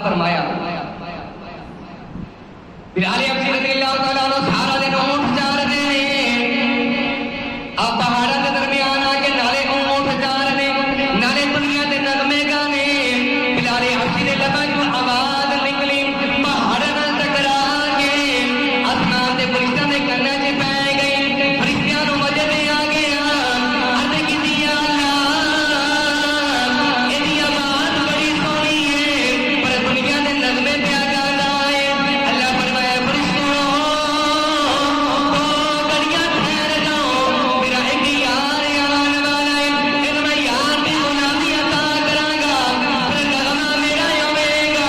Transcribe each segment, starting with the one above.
فرمایا بلال ابسی رضی اللہ تعالیٰ عنہ سارا دن اونٹ چار رہے ہیں آپ پہاڑوں کے درمیان آ کے نالے اونٹ چار رہے ہیں نالے دنیا کے نغمے گانے بلال ابسی نے لگا جو آواز نکلی پہاڑوں میں ٹکرا کے آسمان کے فرشتوں کے کنے چ پے گئی فرشتوں کو وجد آ گیا عرض کی اللہ یہ آواز بڑی سونی ہے پر دنیا کے نغمے پہ آ گانا ہے اللہ فرمایا فرشتوں دو گھڑیاں ٹھہر جاؤ میرا ایک یار آنے والا ہے پھر میں یار کی غلامی عطا کراں گا پھر نغمہ میرا ہوے گا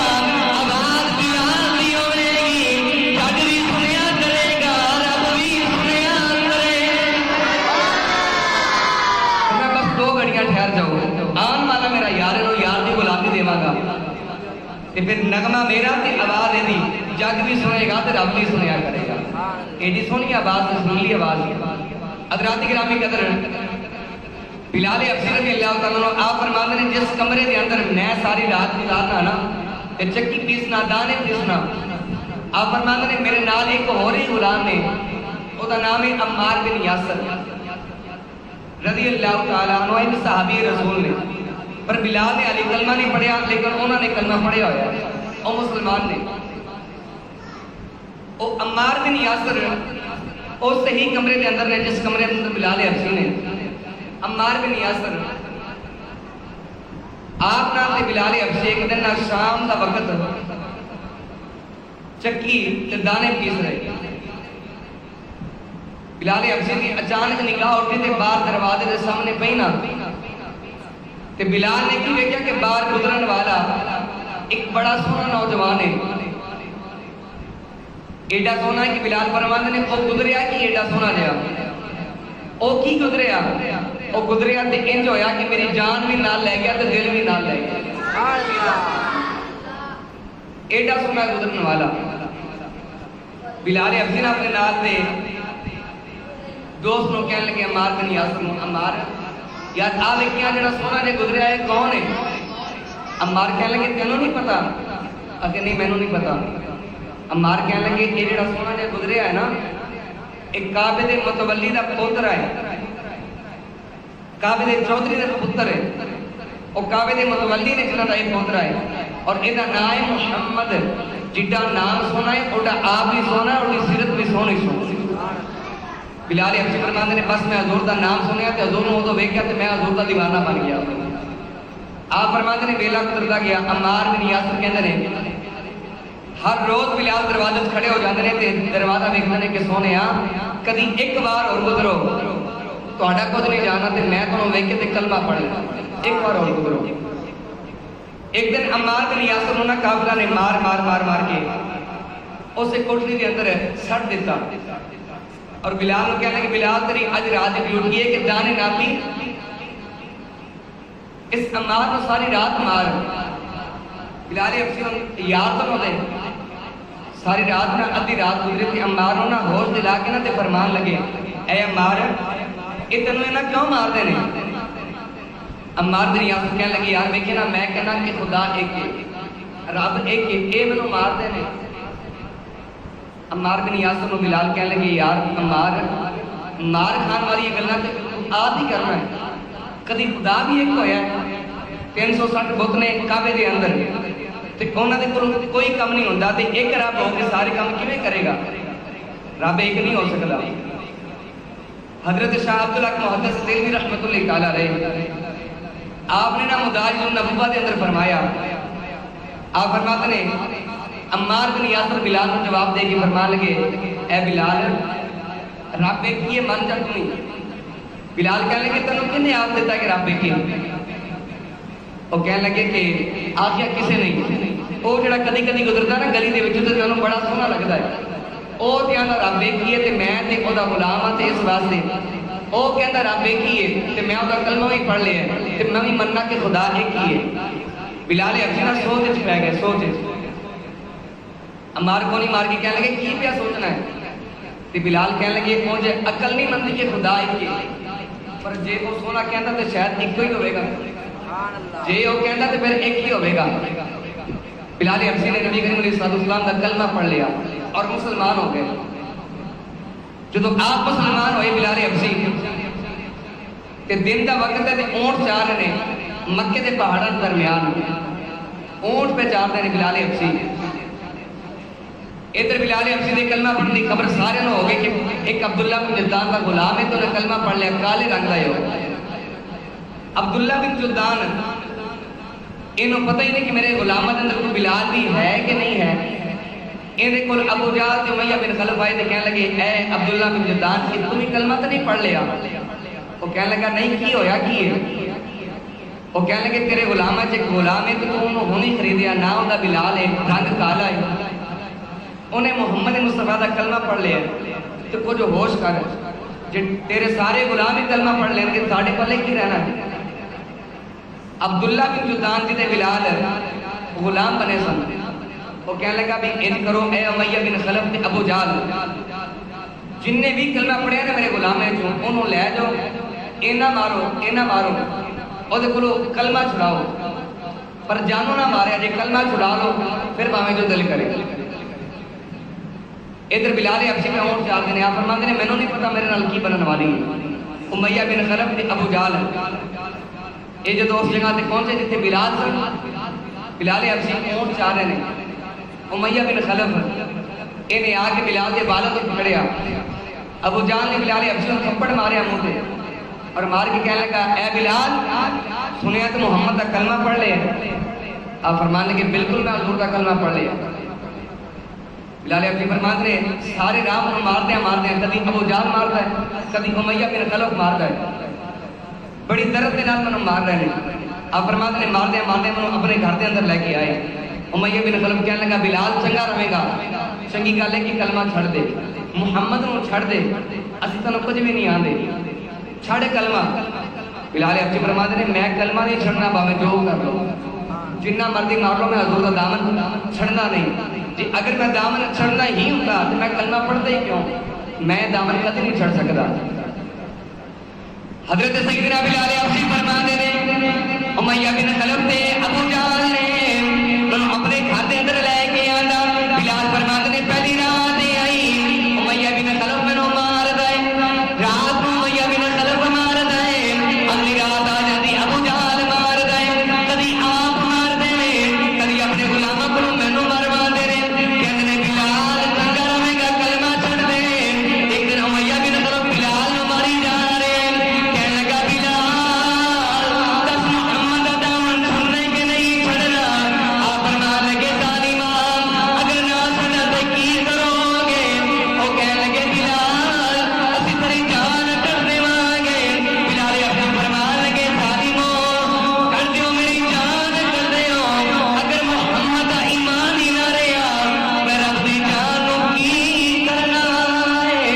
آواز بلال دی ہوے گی جگ بھی سنیا کرے گا رب بھی سنیا کرے میں بس دو گھڑیاں ٹھہر جاؤ آن والا میرا یار ہے یار کی غلامی دیواں گا تے پھر نغمہ میرا تے آواز دی جگ بھی سنے گا تے رب بھی سنیا کرے گا ایڈی سونی آواز سنلی آواز حضرات گرامی قدر بلال ابسی رضی اللہ تعالیٰ عنہ آپ فرماتے ہیں جس کمرے دے اندر میں ساری رات گزارنا نا تے چکی پیسنا دانے پیسنا آپ فرماتے ہیں میرے نال ایک اور ہی غلام نے او دا نام ہے عمار بن یاسر رضی اللہ تعالیٰ عنہ ایک صحابی رسول نے پر بلال نے علی کلمہ نہیں پڑھیا لیکن انہوں نے کلمہ پڑھیا ہوا ہے او مسلمان نے او عمار بن یاسر او صحیح کمرے کے اندر نے جس کمرے کے اندر بلال ابسی نے عمار بن یاسر آپ نام تے بلال ابسی ایک دن شام دا وقت چکی تے دانے پیس رہے بلال ابسی کی اچانک نگاہ اٹھی تے باہر دروازے دے سامنے پئی نا تے بلال نے کی دیکھا کہ باہر گزرن والا ایک بڑا سونا نوجوان ہے ایڈا سونا ہے کہ بلال فرماتے نے او گزریا کہ ایڈا سونا جیا او کی گزریا او گزریا تے انج ہویا کہ میری جان بھی نال لے گیا تے دل بھی نال لے گیا ایڈا سونا گزرن والا بلال ابسی نے اپنے نال تے دوست نو کہنے لگے عمار بن یاسر نو عمار یار آ ویکھیا جڑا سونا نے گزریا ہے کون ہے عمار کہنے لگے تینوں نہیں پتا اگے نہیں مینوں نہیں پتا عمار کہنے لگے یہ جڑا سونا نے گزریا ہے نا ایک کعبے دے متولی دا پوتر ہے کعبے دے چودھری دا پتر ہے او کعبے دے متولی نے جنہاں دا ایک پوتر ہے اور ادا نام ہے محمد جڈا نام سونا ہے اوڈا آپ بھی سونا ہے اور سیرت بھی سونی سونی بلال ابسی فرماتے نے بس میں حضور دا نام سنیا تے حضور نو تو ویکھیا تے میں حضور دا دیوانہ بن گیا آپ فرماتے نے ویلا گزردا گیا عمار بن یاسر کہندے نے ہر روز بلال دروازے کھڑے ہو جاندے نے تے دروازہ ویکھدے نے کہ سونیا کدی ایک بار اور گزرو تہاڈا کچھ نہیں جانا تے میں تانوں ویکھ کے تے کلمہ پڑھ لوں ایک بار اور گزرو ایک دن عمار بن یاسر نو نا کافرہ نے مار کے اسے کوٹھری دے اندر سٹ دیتا اور بلال کو کہنے لگے بلال تیری اج رات ڈیوٹی ہے کہ دانے ناپی اس عمار کو ساری رات مار بلال ابسی یاد تو نہ دے ساری رات نہ ادھی رات گزری تھی عمار نو نہ ہوش دلا کے نہ تے فرمان لگے اے عمار یہ تینوں نہ کیوں مار دے نے عمار بن یاسر کہنے لگے یار ویکھے نا میں کہنا کہ خدا ایک ہے رب ایک ہے اے مینوں مار دے نے عمار بن یاسر نو بلال کہنے لگے یار عمار مار کھان والی یہ گلاں تے آد ہی کرنا ہے کدی خدا بھی ایک ہویا ہے 360 بت نے کعبے دے اندر تے انہاں دے کول کوئی کم نہیں ہوندا تے ایک رب ہو کے سارے کام کیویں کرے گا رب ایک نہیں ہو سکدا حضرت شاہ عبدالحق محدث دہلوی رحمۃ اللہ تعالی علیہ آپ نے نا مدارج النبوہ دے اندر فرمایا آپ فرماتے نے عمار بن یاسر بلال کو جواب دے کے فرمان لگے اے بلال رب ایک ہی ہے من جا تو نہیں بلال کہنے لگے تینوں کنے آپ دیتا کہ رب ایک ہی وہ کہنے لگے کہ آخیا کسے نہیں وہ جڑا کدی کدی گزرتا نا گلی دے وچوں تے تینوں بڑا سونا لگدا ہے او کہندا رب ایک ہی ہے تے میں تے او دا غلام ہاں تے اس واسطے او کہندا رب ایک ہی ہے تے میں او دا کلمہ بھی پڑھ لیا تے میں بھی مننا کہ خدا ایک ہی ہے بلال ابسی نا سوچ وچ پے گئے سوچ عمار کو نہیں مار کے کہنے لگے کی پیا سوچنا ہے تے بلال کہنے لگے مجھے عقل نہیں مندی کہ خدا ایک ہے پر جے وہ سونا کہندا تے شاید ایک ہی ہوے گا جے وہ کہندا تے پھر ایک ہی ہوے گا بلال حبشی نے نبی کریم علیہ السلام کا کلمہ پڑھ لیا اور مسلمان ہو گئے. جب آپ مسلمان ہوئے بلال حبشی تے دن دا وقت ہے تے اونٹ چار نے مکے دے پہاڑاں درمیان اونٹ پہ چار نے بلال حبشی. ادھر بلال حبشی نے کلمہ پڑھنے کی خبر سارے نو ہو گئی کہ ایک عبداللہ بن جدان کا غلام ہے تو نے کلمہ پڑھ لیا, کالے رنگ کا ہے. عبداللہ بن جدان انہوں پتہ ہی نہیں کہ میرے غلامہ اندر کوئی بلال بھی ہے کہ نہیں ہے. انہیں کل ابو جہل تے امیہ بن خلف آئے تے کہنے لگے اے عبداللہ بن جدان کہ تمہیں کلمہ تو نہیں پڑھ لیا؟ وہ کہنے لگا نہیں, کی ہویا کی ہے؟ وہ کہنے لگے تیرے غلامہ چ ایک غلام ہے تو انہوں ہونی خریدیا نہ ہوتا بلال ہے, رنگ کالا ہے. انہیں محمد مصطفیٰ کا کلمہ پڑھ لیا تو کچھ ہوش کر جی تیرے سارے غلام ہی کلمہ پڑھ لیں گے ساڑھے پلے کی رہنا ہے. عبداللہ بن جدان جی تے بلال غلام بنے سن. وہ کہنے لگا بھی ان کرو اے امیہ بن خلف تے ابو جہل جن نے بھی کلمہ پڑھے نا میرے غلام ہے جو انہوں لے جاؤ اینا مارو او دے کلو کلمہ چھڑاؤ پر جانو نہ مارے جے کلمہ چھڑا لو پھر باویں جو دل کرے. ادھر بلال حبشی میں اونٹ چار دن آپ فرماتے ہیں مینوں نہیں پتا میرے نال کی بنن والی ہے. امیہ بن خلف تے ابو جہل یہ جو اس جگہ تے پہنچے جتنے بلال سے بلال حبشی اونٹ چار رہے ہیں. امیہ بن خلف انہیں آ کے بلال کے بالوں کو پکڑیا. ابو جہل نے بلال حبشی کو تھپڑ ماریا منہ تے اور مار کے کہنے لگا اے بلال سنیا تو محمد کا کلمہ پڑھ لے. آپ فرمانے لگے بالکل میں حضور کا کلمہ پڑھ لیا. بلال حبشی فرماتے ہیں سارے راہ کو مارتے ہیں کبھی ابو جہل مارتا ہے کبھی امیہ بن خلف مارتا ہے. بڑی درد کے نال میں مار رہے ہیں. آپ فرماتے ہیں مارتے ہیں اپنے گھر کے اندر لے کے آئے. امیہ بن خلف کہنے لگا بلال چنگا رہے گا, چنگی گل ہے کہ کلمہ چھڑ دے, محمد نو چھڑ دے, اسی تنوں کچھ بھی نہیں آندے, چھڑ کلمہ. بلال حبشی فرماتے ہیں میں کلمہ نہیں چھڑنا باویں جو کر لو, جنہ مرضی مار لو, میں حضور کا دامن چھڑنا نہیں. جی اگر میں دامن چھڑنا ہی ہوتا تو میں کلمہ پڑھتا ہی کیوں, میں دامن کدی نہیں چھڑ سکتا. حضرت سیدنا بلال حبشی فرماتے ہیں امیہ بن خلف تے ابو جہل نے اپنے گھر کے اندر لے کے آنا. بلال فرماتے ہیں پہلی رات آئی امیہ بن خلف میں مار دے, رات کو امیہ بن خلف مار دے, اگلی رات آ جاتی ابو جہل مار دے, کبھی آپ مار دے کبھی اپنے غلاموں کو مینوں مروا دے رہے. کہتے ہیں بلال چنگا رہے گا کلمہ چھڑ دے. ایک دن امیہ بن خلف بلال نو ماری جا رہے, کہنے لگا بلال دس محمد کا دامن چھڑنے کے نہیں چھڑنا. آپ فرما لگے ظالما اگر نہ چھڑنا تو کی کرو گے. وہ کہنے لگے بلال اسی تیری جان کر دیواں گے. بلال حبشی فرما لگے ظالمو کر دیو میری جان کر دیو, اگر محمد کا ایمان ہی نہ رہا میں رب دی جان نو کی کرنا ہے.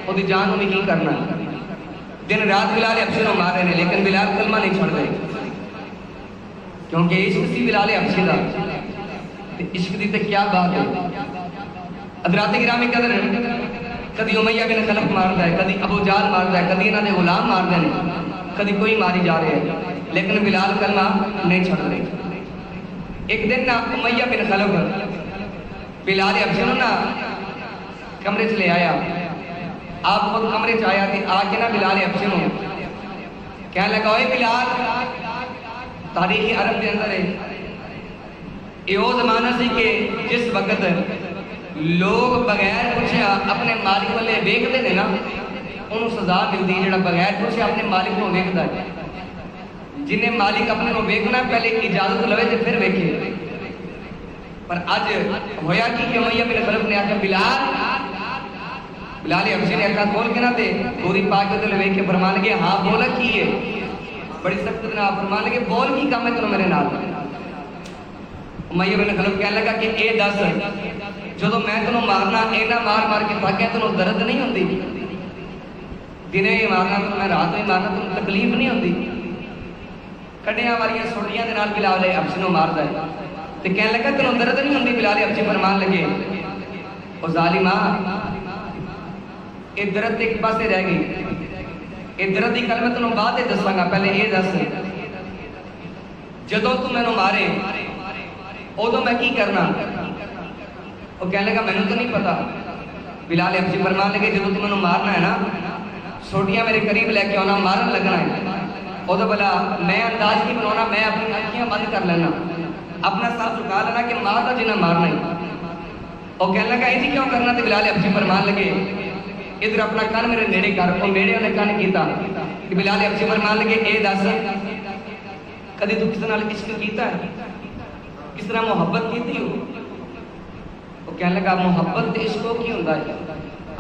وہ دی جان نو بھی کی کرنا ہے. دن رات بلال حبشی نو مار رہے ہیں لیکن بلال کلمہ نہیں چھوڑ دے کیونکہ عشق سی بلال حبشی دا. عشق دی تے کیا بات ہے. حضرات گرامی قدر کدی امیہ بن خلف مارتا ہے, کدی ابو جہل مارتا ہے, کدی انہاں دے غلام مارتے ہیں, کدی کوئی ماری جا رہے ہیں لیکن بلال کلمہ نہیں چھوڑ رہے. ایک دن نا امیہ بن خلف بلال حبشی نو نا کمرے چ لے آیا. آپ خود کمرے چ آیا تے آ کے نا بلال حبشی نو کہنے لگا اے بلال تاریخی عرب کے اندر ہے یہ وہ زمانہ سی کہ جس وقت لوگ بغیر پوچھے اپنے مالک والے ویکھتے ہیں نا انہوں سزا ملتی ہے. جڑا بغیر پوچھے اپنے مالک کو ویکھدا ہے, جنہیں مالک اپنے کو ویکھنا پہلے اجازت لوے تے پھر ویکھے. پر اج ہویا کہ امیہ بن خلف نے آخیا بلال حبشی نے اکھاں کھول کے نہ تے پوری پاک تے ویکھ کے فرمان لگے ہاں بولا کی ہے. بڑی سخت جناب فرمان لگے بول کی کام ہے تینوں میرے نال. امیہ بن خلف کہنے لگا کہ اے دس جدو میں تینوں مارنا اینا مار مار کے تھک گیا تینوں درد نہیں ہوندی, دنے ہی مارنا تینوں میں رات میں مارنا تینوں تکلیف نہیں ہوندی. کڈیاں والیاں سوٹیاں دے نال بلال حبشی نو ماردا ہے تے کہنے لگا تینوں درد نہیں ہوندی. بلال حبشی فرمان لگے او ظالما اے درد ایک پاسے رہ گئی, اے درد دی گل میں تینوں بعد دساں گا, پہلے اے دس جدوں تو مینوں مارے ادو میں کی کرنا؟ وہ کہنے لگا مینوں تو نہیں پتا۔ بلال حبشی فرمان لگے جدوں تو مینوں مارنا ہے نا، سوٹیاں میرے قریب لے کے آنا، مارن لگنا ہے، ادو بلا میں انداز نہیں بنانا، میں اپنی اکھیاں بند کر لینا، اپنا سر جھکا لینا کہ مارتا جنہیں مارنا ہے۔ وہ کہنے لگا یہ کیوں کرنا؟ تو بلال حبشی فرمان لگے ادھر اپنا کن میرے نیڑے کر۔ وہ نیڑے انہیں کن کیتا کہ بلال حبشی فرمان لگے اے دس کدی تو کس نال عشق کیتا ہے؟ کس طرح محبت کیتی ہو؟ وہ کہنے لگا محبت تے عشق کی ہوندا ہے؟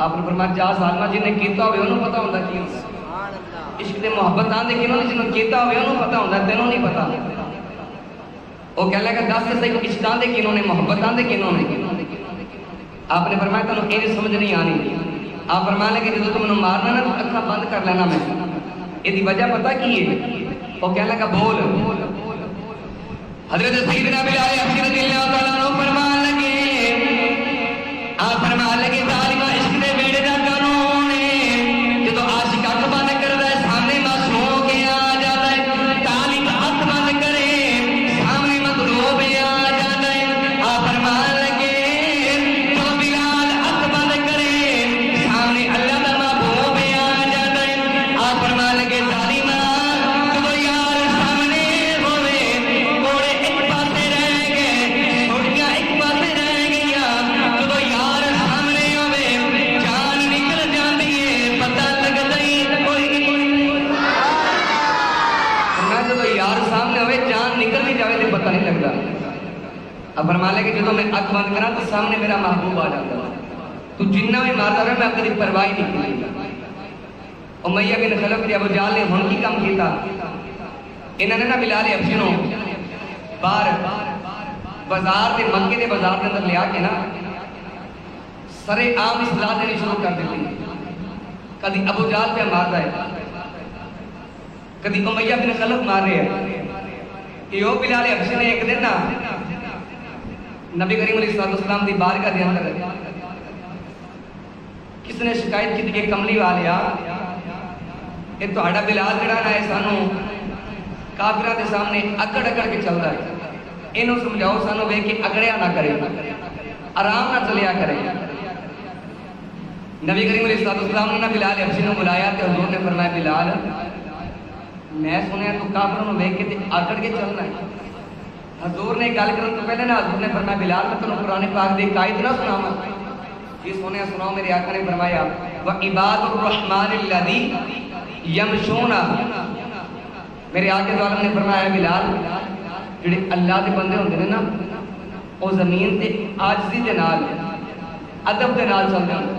آپ نے فرمایا جا ظالما جنہیں کیتا ہوئے انہوں پتا ہوندا کی ہوندا، عشق تے محبت آندے کنوں نے جنہوں کیتا ہوئے انہوں پتا ہوندا، تینوں نہیں پتا۔ وہ کہنے لگا دس سے صحیح عشق آندے کنوں نے، محبت آندے کنوں نے؟ آپ نے فرمایا تمہیں یہ سمجھ نہیں آنی۔ آپ فرمان لگے جدو تم نے مارنا نا تو اکھاں بند کر لینا میں، یہ وجہ پتہ کی ہے؟ وہ کہنے لگا بول۔ حضرت سیدنا بلال حبشی رضی اللہ تعالیٰ عنہ فرمان لگے، آپ فرمان لگے ظالمہ عشق دے بیڑے دا قانون ہے، جدو عاشق اکھ بند کردا ہے سامنے معصوم کے آ جاتا ہے، طالب اکھ بند کرے سامنے مطلوب آ جاتا ہے۔ آپ فرمان لگے جو بلال اکھ بند کرے سامنے اللہ دا محبوب آ جاتا ہے۔ آپ فرمان لگے ظالمہ جدو یار سامنے ہوئے گھوڑے ایک پاسے رہ گئے، گھوڑیاں ایک پاسے رہ گئیاں، جدو یار سامنے ہوئے جان نکل جاندی ہے پتہ لگدا ہی کوئی نہیں۔ میں جدو یار سامنے ہوئے جان نکل بھی جاوے تو پتہ نہیں لگتا۔ اب فرمان لے کہ جدو میں اکھ بند کرا تو سامنے میرا محبوب آ جاتا ہے، تو جنہ بھی مارتا رہا میں کبھی پرواہ نہیں کی۔ امیہ بن خلف تے ابو جہل نے ہن کی کام کیتا، انہوں نے نا بلال حبشی نو باہر بازار دے مکے دے بازار کے اندر لیا کے نا سرے عام اصلاح دینی شروع کر دیتی۔ کدی ابو جہل پہ مارتا ہے، کدی امیہ بن خلف مار رہے ہیں۔ یہ وہ بلال حبشی نے ایک دن نا نبی کریم علیہ السلام دی بارگاہ دے اندر کس نے شکایت کی کہ کملی والیا یہ تہاڈا بلال جڑا ہے سانو کافراں دے سامنے اکڑ اکڑ کے چلدا ہے، اینوں سمجھاؤ سانو ویکھ کے اکڑیا نہ کرے، آرام نہ چلیا کرے۔ نبی کریم علیہ السلام نے بلال حبشی نے بلایا تے حضور نے فرمایا بلال میں سنیا تو کافراں نوں ویکھ کے تے اکڑ کے چلنا ہے۔ حضور نے گل کرن تو پہلے نا حضور نے فرمایا بلال میں تمہیں قرآن پاک دی قائد نہ سناواں؟ یہ سنیا سناؤ۔ میرے آقا نے فرمایا وعباد الرحمن الذی یمشون، میرے آقا تو عالم نے فرمایا بلال جڑے اللہ دے بندے ہوندے نے نا وہ زمین تے عاجزی دے نال ادب دے نال چلدے ہوندے،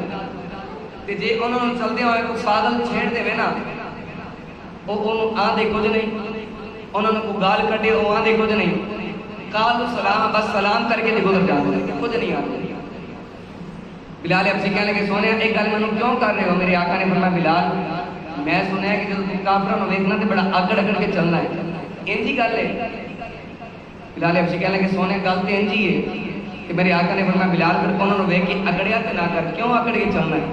تے جے انہاں نوں چلدے ہوئے کوئی پاگل چھیڑ دے نا وہ انہوں آندے کچھ نہیں، انہوں نے کوئی گال کٹے وہ آندے کچھ نہیں، قالوا سلام بس سلام کر کے تے گزر جاندے کچھ نہیں آندے۔ بلال حبشی کہنے لگے سونے ایک گل مینوں کیوں کر رہے ہو؟ میرے آقا نے فرمایا بلال میں سنیا کہ جب تم کافراں نوں ویکھنا تے بڑا اکڑ اکڑ کے چلنا ہے، انجی گل ہے؟ بلال حبشی کہنے لگے سونے گل تے انجی ہے کہ میرے آقا نے فرمایا بلال پھر انہوں نے ویکھ کے اکڑیا تے نہ کر، کیوں اکڑ کے چلنا ہے؟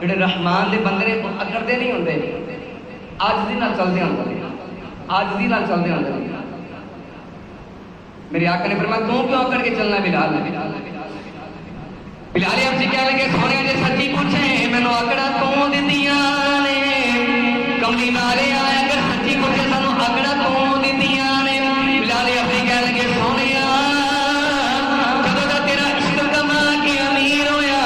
جڑے رحمان دے بندے نے اکڑدے نہیں ہوندے، عاجزی نال چلدے ہوندے، عاجزی نال چلدے ہوندے۔ میرے آقا نے فرمایا تو کیوں اکڑ کے چلنا ہے بلال؟ بلال حبشی کہنے لگے سونے جے سچی پوچھے مینوں اکڑا تو دتیاں نے کملی نالے آئے، اگر سچی پوچھے سانو اکڑا تو دتیاں نے۔ بلال حبشی کہنے لگے سونیا جدوں دا تیرا عشق کما کے امیر ہویا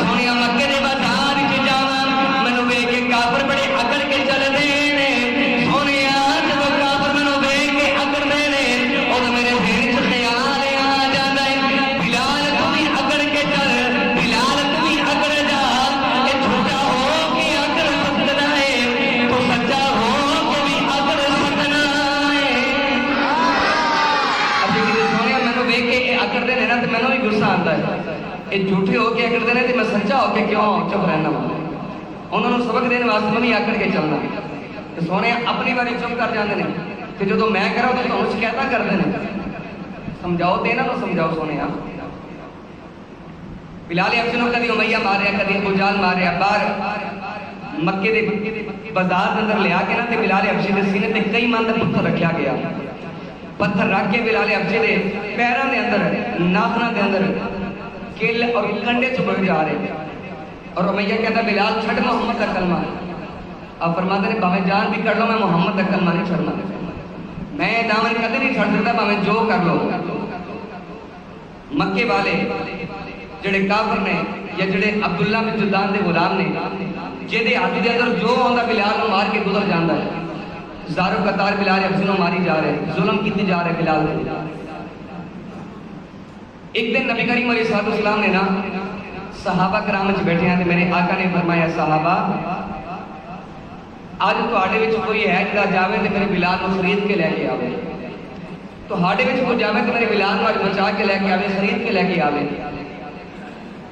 سونیا مکے دے بازار وچ جاواں مینوں ویکھ کے کافر بڑے اکڑ کے چلدے نے، سونیا جدوں کافر مینوں ویکھ کے اکڑدے نے اودوں میرے ذہن وچ خیال آ جاندا ہے بلال تو بھی اکڑ کے چل، بلال تو بھی اکڑ جا، اے جھوٹا ہو کے اکڑ سکدا ہے تو سچا ہو کے بھی اکڑ سکنا ہے۔ اب یہ سونیا مینوں ویکھ کے اکڑدے نے نا تے مینوں بھی غصہ آندا ہے، اے جھوٹے ہو کے اکڑدے نے تے میں سچا ہو کے کیوں چپ رہنا وا؟ انہوں نے سبق دینے واسطے میں اکڑ کے چلنا تے سونے اپنی باری چپ کر جاندے نے کہ جدوں میں کراں تو تانوں شکایتاں کردے نے، سمجھاؤ تے انہاں نوں سمجھاؤ سونے۔ بلال حبشی نوں کدی امیہ ماریا کدی ابو جہل ماریا، باہر مکے دے بازار دے اندر لیا کے نا تے بلال حبشی دے سینے تے کئی من دا پتھر رکھیا گیا، پتھر رکھ کے بلال حبشی دے پیروں دے اندر ناخناں دے اندر کل اور کنڈے چبڑ جا رہے اور امیہ کہتا بلال چھڑ محمد کا کلمہ اب فرماتے ہیں باویں جان بھی کر لو میں محمد کا کلمہ نہیں چھڑنا میں دامن کدے نہیں چھڑ سکتا باویں جو کر لو مکے والے جڑے کافر نے یا جڑے عبداللہ بن جدان دے غلام نے جہدے ہاتھ دے اندر جو آندا بلال نو مار کے گزر جاندا ہے زارو قطار بلال حبشی نو ماری جا رہے ظلم کیتے جا رہے بلال دے ایک دن نبی کریم علیہ الصلوۃ والسلام نے نا صحابہ کرام وچ بیٹھے ہیں تے میرے آقا نے فرمایا صحابہ آج تواڈے وچ کوئی ہے جڑا جاوے تے میرے بلال نو خرید کے لے کے آوے تواڈے وچ کوئی جاوے تے میرے بلال نو بچا کے لے کے آوے خرید کے لے کے آوے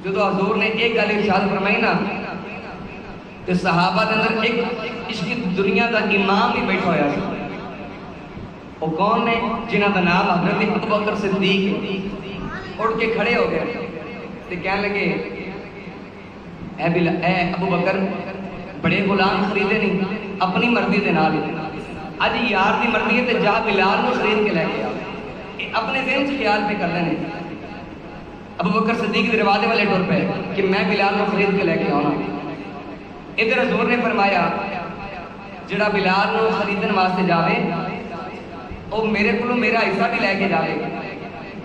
جدو حضور نے ایک گل ارشاد فرمائی نا تے صحابہ دے اندر ایک اس کی دنیا دا امام بھی بیٹھا ہویا سی وہ کون نے جنہاں دا نام حضرت ابوبکر صدیق اٹھ کے کھڑے ہو گئے تے کہنے لگے اے ابوبکر بڑے غلام خریدے نہیں اپنی مرضی دے نال اج یار دی مرضی ہے تے جا بلال نو خرید کے لے کے آ اپنے ذہن سے خیال پہ کر لینے ابوبکر صدیق دروازے والے ٹر پے کہ میں بلال نو خرید کے لے کے آنا ادھر حضور نے فرمایا جڑا بلال نو خریدن واسطے جاوے او میرے کولوں میرا حصہ بھی لے کے جاوے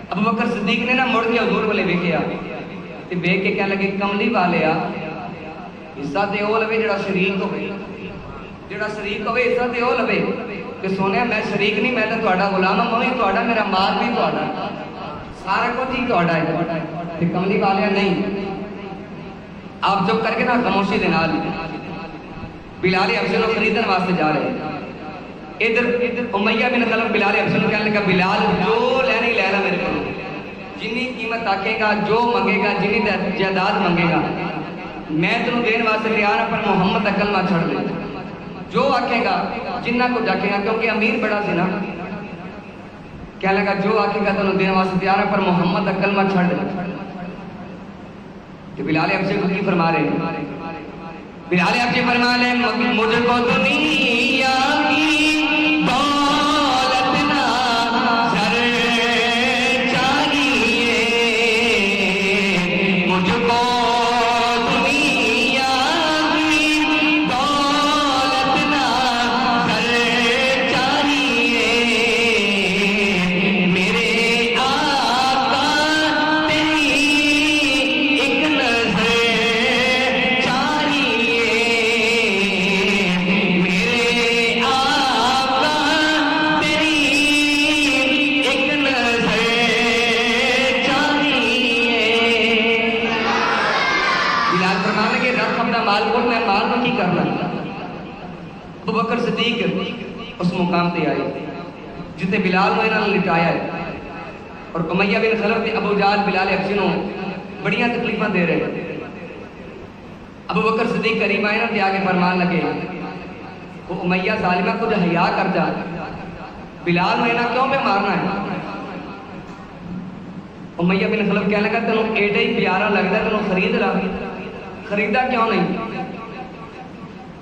ابوبکر صدیق نے نا مڑ کے حضور والے ویکھیا تے ویکھ کے کہنے لگے کملی والے آ حصہ تے او لوے جڑا شریک ہوے جڑا شریک ہوے حصہ تے او لوے تے سونیا میں شریک نہیں میں تے تہاڈا غلام ہاں میں تہاڈا میرا مال بھی تہاڈا سارا کچھ ہی تہاڈا ہے تے کملی والے نہیں آپ چپ کر کے نا خاموشی دے نال بلال حبشی نو خریدن واسطے جا رہے ادھر امیہ بن خلف بلال حبشی نو کہنے لگا بلال جو لینا ہی لے لا میرے کو جنی قیمت آکے گا جو منگے گا جنی جائیداد منگے گا میں تینوں دین واسطے تیار ہوں پر محمد کا کلمہ چھڑ دے جو آکے گا جنہ کو جاکے گا کیونکہ امیر بڑا سی نا کہنے لگا جو آکے گا تینوں دین واسطے تیار ہوں پر محمد کا کلمہ چھڑ دے کہ بلال حبشی کو کی فرما رہے ہیں بلال حبشی فرما لے مجھ کو دنیا کی دولت نہ سر چاہیے مجھ کو دنیا کی دولت نہ سر چاہیے میرے آقا تیری ایک نظر چاہیے میرے آقا تیری ایک نظر چاہیے بلال فرمانے لگے رکھ اپنا مال کو میں مال میں کی کرنا ابوبکر صدیق اس مقام تے آئے جتے بلال نے انہوں نے لٹایا ہے اور امیہ بن خلف تے ابو جہل بلال حبشی نو بڑیاں تکلیفاں دے رہے ابوبکر صدیق قریب آئے نا تے آگے فرمان لگے وہ امیہ ظالمہ کچھ حیا کر جا بلال نے کیوں پہ مارنا ہے امیہ بن خلف کہنے لگا تینوں ایڈے ہی پیارا لگتا ہے تینوں خرید لا خریدا کیوں نہیں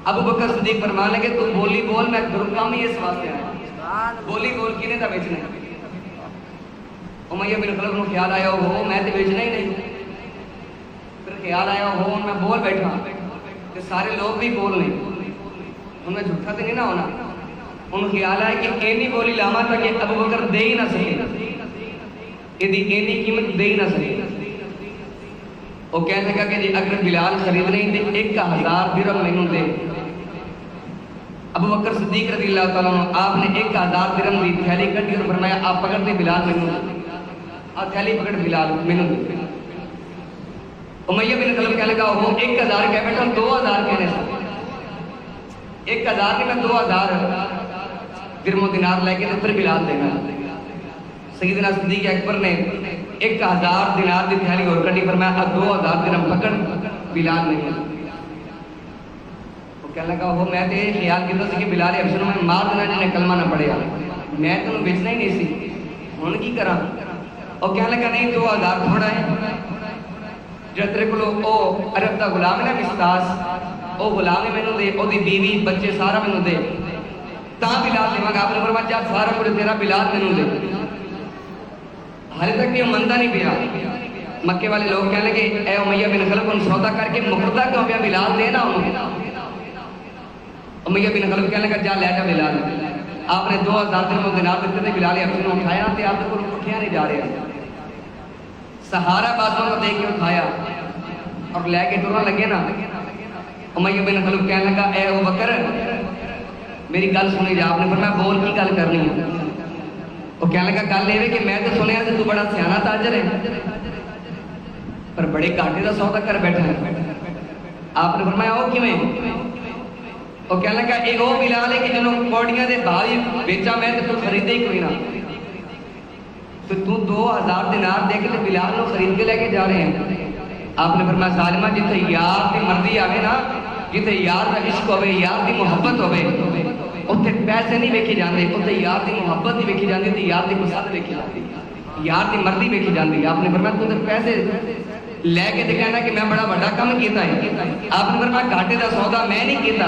ابوبکر صدیق فرمان لگے تو بولی بول میں کام ہی اس واسطے آیا بولی بول کنے دا بیچنا امیہ بن خلف نو خیال آیا ہو میں تے بیچنا ہی نہیں پھر خیال آیا ہو میں بول بیٹھا کہ سارے لوگ بھی بول نہیں ان میں جھوٹا تے نہیں نہ ہونا ان خیال آیا کہ اینی بولی لاما تھا کہ ابوبکر دے ہی نہ سکے یہ اینی قیمت دے ہی نہ سکے وہ کہنے لگا کہ جی اگر بلال خرید نہیں دے 1000 درہم میں دے ابوبکر صدیق رضی اللہ تعالیٰ عنہ آپ نے 1000 درہم دی تھیلی کٹی اور فرمایا آپ پکڑ دے بلال میں دے آپ تھیلی پکڑ بلال میں دے امیہ بن خلف کہنے لگا وہ 1000 کہہ بیٹھا 2000 کہنے سے 1000 نہیں میں 2000 درہم و دینار لے کے پھر بلال دینا سیدنا صدیق اکبر نے 1000 دینار دی تھیلی اور کٹی فرمایا 2000 درہم پکڑ بلال نہیں وہ کہنے لگا وہ میں تے خیال کیتا سی کہ بلال حبشی میں مار دینا جنہیں کلمہ نہ پڑھیا میں تینوں بیچنا ہی نہیں سی ہن کی کراں وہ کہنے لگا نہیں 2000 تھوڑا ہے جڑا تیرے کولو او عرب دا غلام ہے نا مستاس او غلام ہے مینوں دے او دی بیوی بچے سارا مینوں دے تا بلال دے آپ نے فرمایا جا سارا کچھ تیرا بلال مینوں دے. حالے تک بھی منتا نہیں پیا. مکے والے لوگ کہنے لگے اے امیہ بن خلف ان سودا کر کے مقردہ کیوں پیا بلال دے نا انہوں. امیہ بن خلف کہنے لگا جا لے جا بلال. آپ نے 2000 درہم دینار دیتے تھے. بلال ابسی نے اٹھایا تے آپ کو اٹھیا نہیں جا رہے. سہارا بازوں کو دے کے اٹھایا اور لے کے ٹرنا لگے نا. امیہ بن خلف کہنے لگا اے ابو بکر میری گل سنی جا. آپ نے فرمایا بول کی گل کرنی ہے. وہ کہنے لگا گل یہ کہ میں تو سنیا کہ تو بڑا سیاح تاجر ہے پر بڑے گھاٹے کا سودا کر بیٹھا ہے. آپ نے فرمایا وہ کیویں؟ وہ کہنے لگا یہ وہ بلال ہے کہ جنہوں کوڑیاں دے بھائی بیچا میں تو خریدے ہی کوئی نہ. تو 2000 دینار دے کے بلال کو خرید کے لے کے جا رہے ہیں. آپ نے فرمایا ظالمہ جتھے یار کی مرضی آئے نا جتھے یار کا عشق ہوئے یار کی محبت ہوئے اتنے پیسے نہیں ویکھی جاندے. اتنے یار کی محبت نہیں ویکھی جاندی تے یار کی پسند ویکھی جاندی یار کی مرضی ویکھی جاندی. آپ نے فرمایا تو پیسے لے کے تے کہنا کہ میں بڑا بڑا کام کیتا ہے. آپ نے فرمایا گھاٹے دا سودا میں نہیں کیتا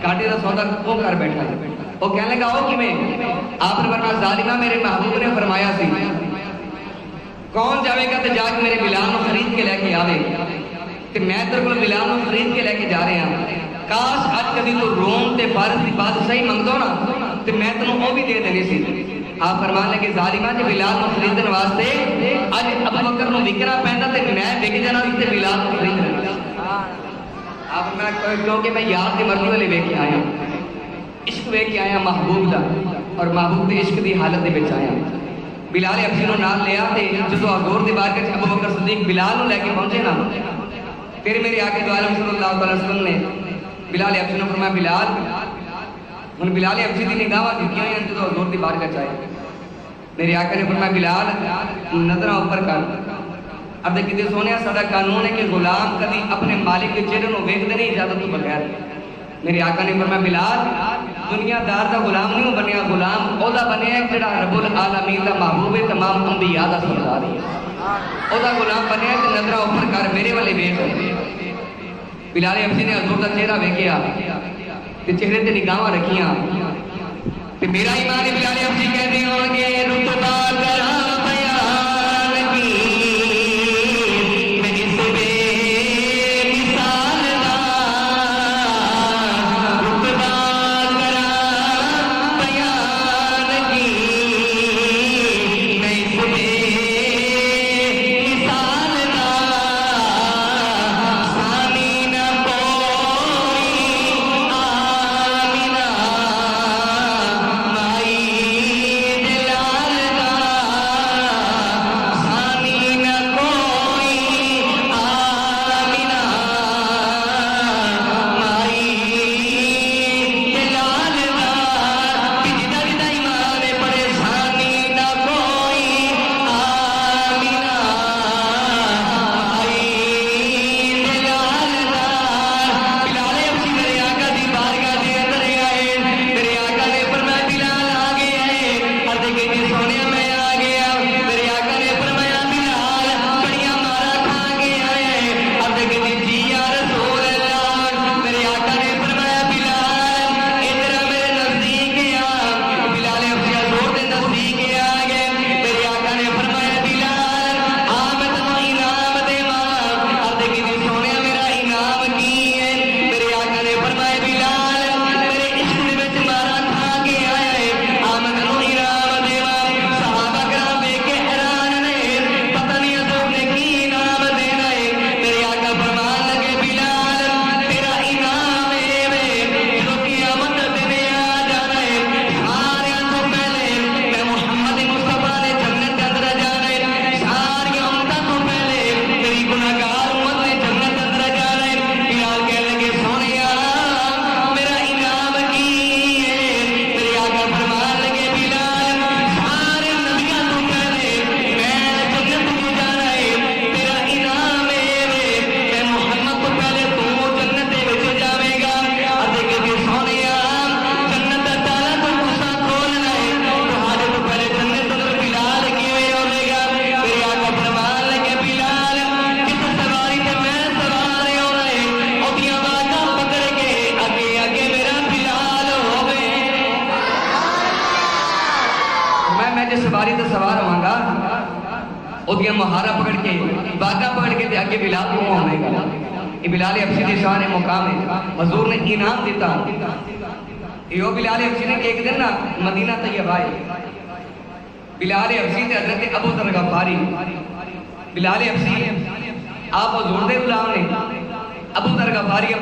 گھاٹے دا سودا وہ کر بیٹھا ہے. وہ کہنے لگا وہ کیویں؟ آپ نے فرمایا ظالمہ میرے محبوب نے فرمایا سی کون جاوے گا تے جا کے میرے بلال کو خرید کے لے کے آوے تے میں تیرے کو بلال کو خرید کے لے کے جا رہے ہیں. کاش اج کبھی تو روم تے فارس دی بات صحیح منگدو نا تے میں تینوں وہ بھی دے دینی سی. آپ فرمان لگے ظالمہ جی بلال کو خریدن واسطے اج ابو بکر نو وکنا پیندا تے میں وک جانا تے بلال کو خریدنا. آپ میں کیونکہ میں یار دی مرضی والے ویکھ کے آیا عشق ویکھ کے آیا محبوب دا اور محبوب دے عشق دی حالت دے وچ آیا. بلال ابسی نو نال لیا تے جدوں حضور دی بارگاہ وچ ابو بکر صدیق بلال نو لے کے پہنچے نا پھر میرے آقا دو عالم صلی اللہ علیہ وسلم نے بلال ابسی نے فرمایا بلال ہن بلال ابسی دی نگاہاں جھکیاں ہیں جدوں حضور دی بارگاہ وچ آئے. میرے آقا نے فرمایا بلال نظراں اوپر کر. اب کتے سونے ساڈا قانون ہے کہ غلام کبھی اپنے مالک کے چہرے نو ویکھدے نہیں اجازت تو بغیر. میرے آقا نے فرمایا بلال دنیا دار دا غلام نہیں بنیا غلام او دا بنیا جڑا رب العالمین دا محبوب ہے تمام انبیاء دا سردار ہے. او دا غلام بنیا تے نظراں اوپر کر میرے والے ویکھ. بلال ابسی نے حضور دا چہرہ ویکھیا تے چہرے تے نگاہاں رکھیاں تے میرا ایمان بلال ابسی کہندے ہون گے رتبہ کرا بیان کی میں اس بے مثال دا رتبہ کرا بیان کی میں اس بے مثال دا ثانی نہ کوئی آمینہ مائی جلال دا وہ مہارا پکڑ کے باغا پکڑ کے اگے بلال کو ہونے گا. یہ بلال حبشی دی شان مقام ہے. حضور نے انعام دیتا. یہ بلال حبشی نے ایک دن نا مدینہ طیبہ آئے. بلال حبشی تے حضرت ابو ذر غفاری. بلال حبشی آپ حضور دے غلام نے. ابو ذر غفاری